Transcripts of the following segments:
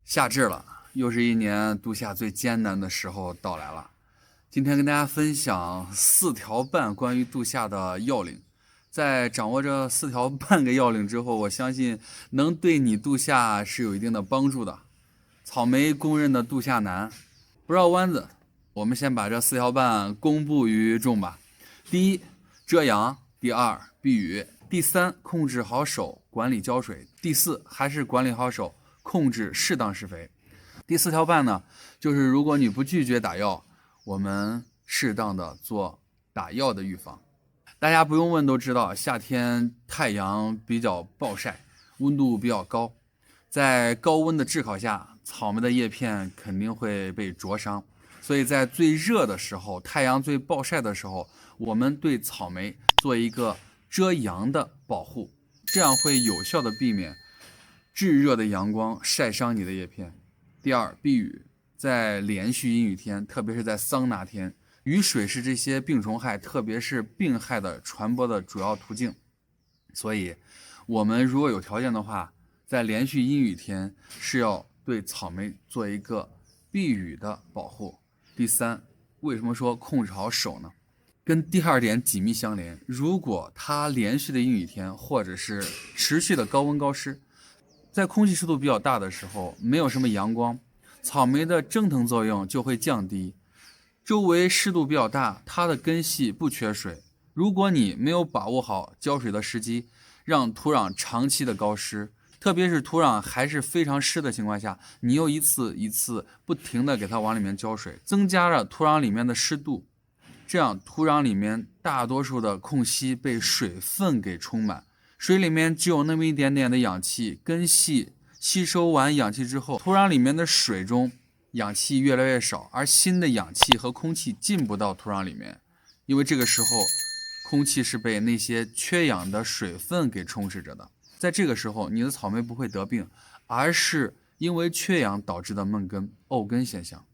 夏至了，又是一年度夏最艰难的时候到来了。今天跟大家分享4条半关于度夏的要领。在掌握这4条半个要领之后，我相信能对你度夏是有一定的帮助的。草莓公认的度夏难，不绕弯子，我们先把这4条半公布于众吧。第一，遮阳；第二，避雨；第三，控制好手，管理浇水；第四，还是管理好手，控制适当施肥。第4条半呢，就是如果你不拒绝打药，我们适当的做打药的预防。大家不用问都知道，夏天太阳比较暴晒，温度比较高，在高温的炙烤下，草莓的叶片肯定会被灼伤。所以在最热的时候，太阳最暴晒的时候，我们对草莓做一个遮阳的保护，这样会有效的避免炙热的阳光晒伤你的叶片。第二，避雨。在连续阴雨天，特别是在桑拿天，雨水是这些病虫害，特别是病害的传播的主要途径。所以我们如果有条件的话，在连续阴雨天是要对草莓做一个避雨的保护。第三，为什么说控制好手呢？跟第2点紧密相连。如果它连续的阴雨天，或者是持续的高温高湿，在空气湿度比较大的时候，没有什么阳光，草莓的蒸腾作用就会降低，周围湿度比较大，它的根系不缺水。如果你没有把握好浇水的时机，让土壤长期的高湿，特别是土壤还是非常湿的情况下，你又一次一次不停的给它往里面浇水，增加了土壤里面的湿度，这样土壤里面大多数的空隙被水分给充满，水里面只有那么一点点的氧气，根系吸收完氧气之后，土壤里面的水中氧气越来越少，而新的氧气和空气进不到土壤里面，因为这个时候空气是被那些缺氧的水分给充斥着的。在这个时候，你的草莓不会得病，而是因为缺氧导致的闷根、沤根现象。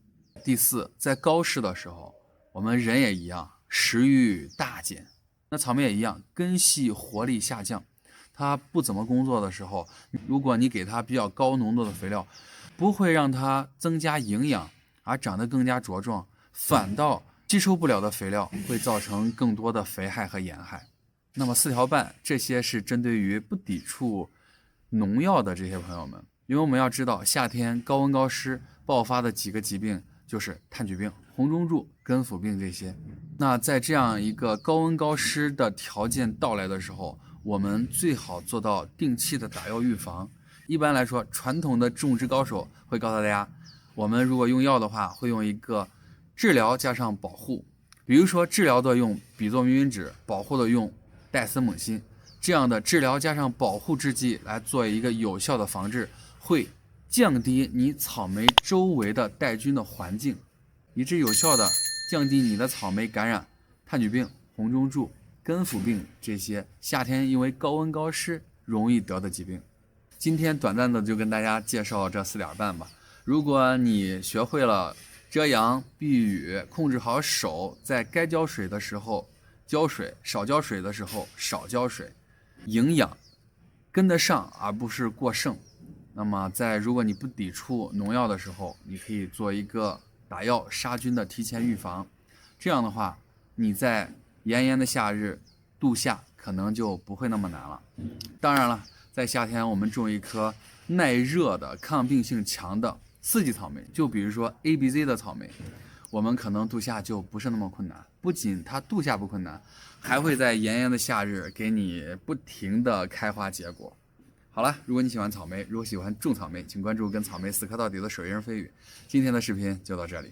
第四，在高湿的时候，我们人也一样，食欲大减，那草莓也一样，根系活力下降。它不怎么工作的时候，如果你给它比较高浓度的肥料，不会让它增加营养而长得更加茁壮，反倒吸收不了的肥料会造成更多的肥害和盐害。那么4条半，这些是针对于不抵触农药的这些朋友们，因为我们要知道，夏天高温高湿爆发的几个疾病就是炭疽病、红中柱、根腐病这些。那在这样一个高温高湿的条件到来的时候，我们最好做到定期的打药预防。一般来说，传统的种植高手会告诉大家，我们如果用药的话，会用一个治疗加上保护。比如说治疗的用吡唑明允酯，保护的用戴森锰锌，这样的治疗加上保护制剂来做一个有效的防治，会降低你草莓周围的带菌的环境，以致有效的降低你的草莓感染炭疽病、红中柱、根腐病这些夏天因为高温高湿容易得的疾病。今天短暂的就跟大家介绍这4点半吧。如果你学会了遮阳、避雨，控制好手，在该浇水的时候浇水，少浇水的时候少浇水，营养跟得上而不是过剩。那么如果你不抵触农药的时候，你可以做一个打药杀菌的提前预防，这样的话你在炎炎的夏日度夏可能就不会那么难了。当然了，在夏天我们种一颗耐热的、抗病性强的4季草莓，就比如说 ABZ 的草莓，我们可能度夏就不是那么困难。不仅它度夏不困难，还会在炎炎的夏日给你不停的开花结果。好了，如果你喜欢草莓，如果喜欢种草莓，请关注跟草莓死磕到底的手艺人飞宇。今天的视频就到这里。